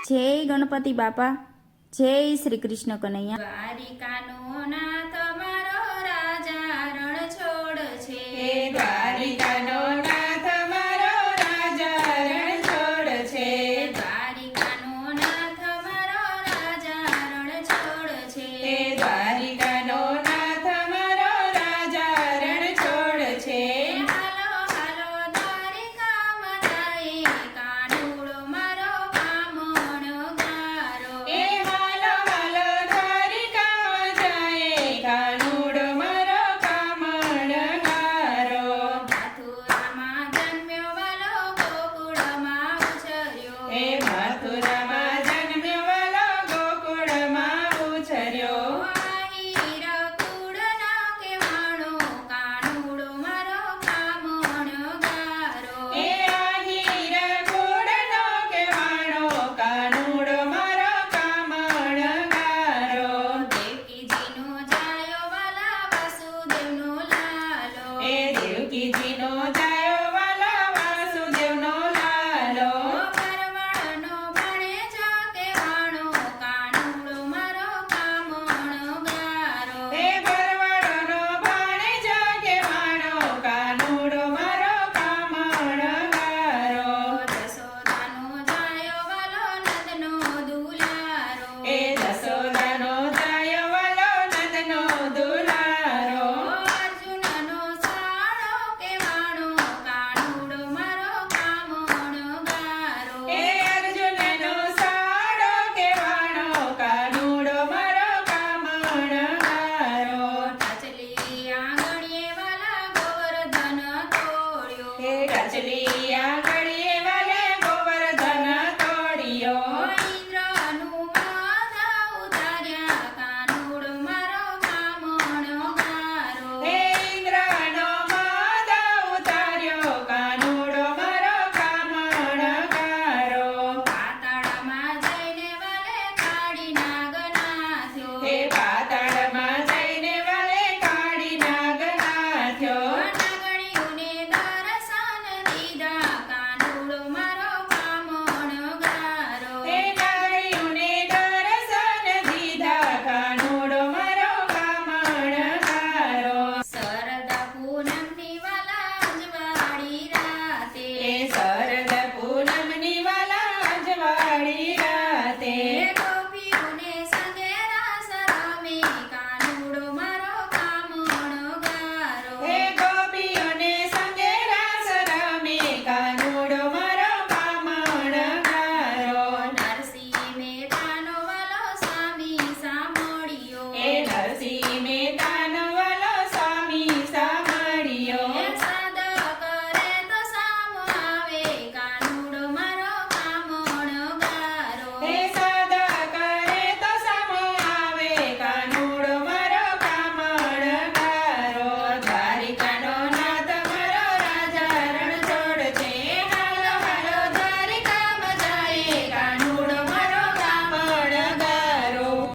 જય ગણપતિ બાપા, જય શ્રી કૃષ્ણ કનૈયા। દ્વારિકાનો નાથ મારો રાજા રણ છોડ છે, દ્વારિકાનો નાથ મારો રાજા રણ છોડ છે, દ્વારિકાનો નાથ મારો રાજા રણ છોડ છે, દ્વારિકાનો નાથ મારો રાજા રણ છોડ છે। હાલો હાલો દ્વારિકામાં જાય, કાનુડો મારો કામણગારો, હાલો હાલો દ્વારિકામાં જાય, કાનુડો મારો કામણગારો। મથુરામાં જન્મ્યો વાલો ગોકુળમાં ઉછર્યો, મથુરામાં જન્મ્યો વાલો ગોકુળમાં ઉછર્યો। હીરા કુળનો કેવાણો, કાનુડો મારો કામણગારો, હીરકુળનો કેવાણો, કાનુડો મારો કામણગારો। દેવકીજીનો જાયો વાલા વાસુદેવનો લાલો, દેવકીજીનો જાય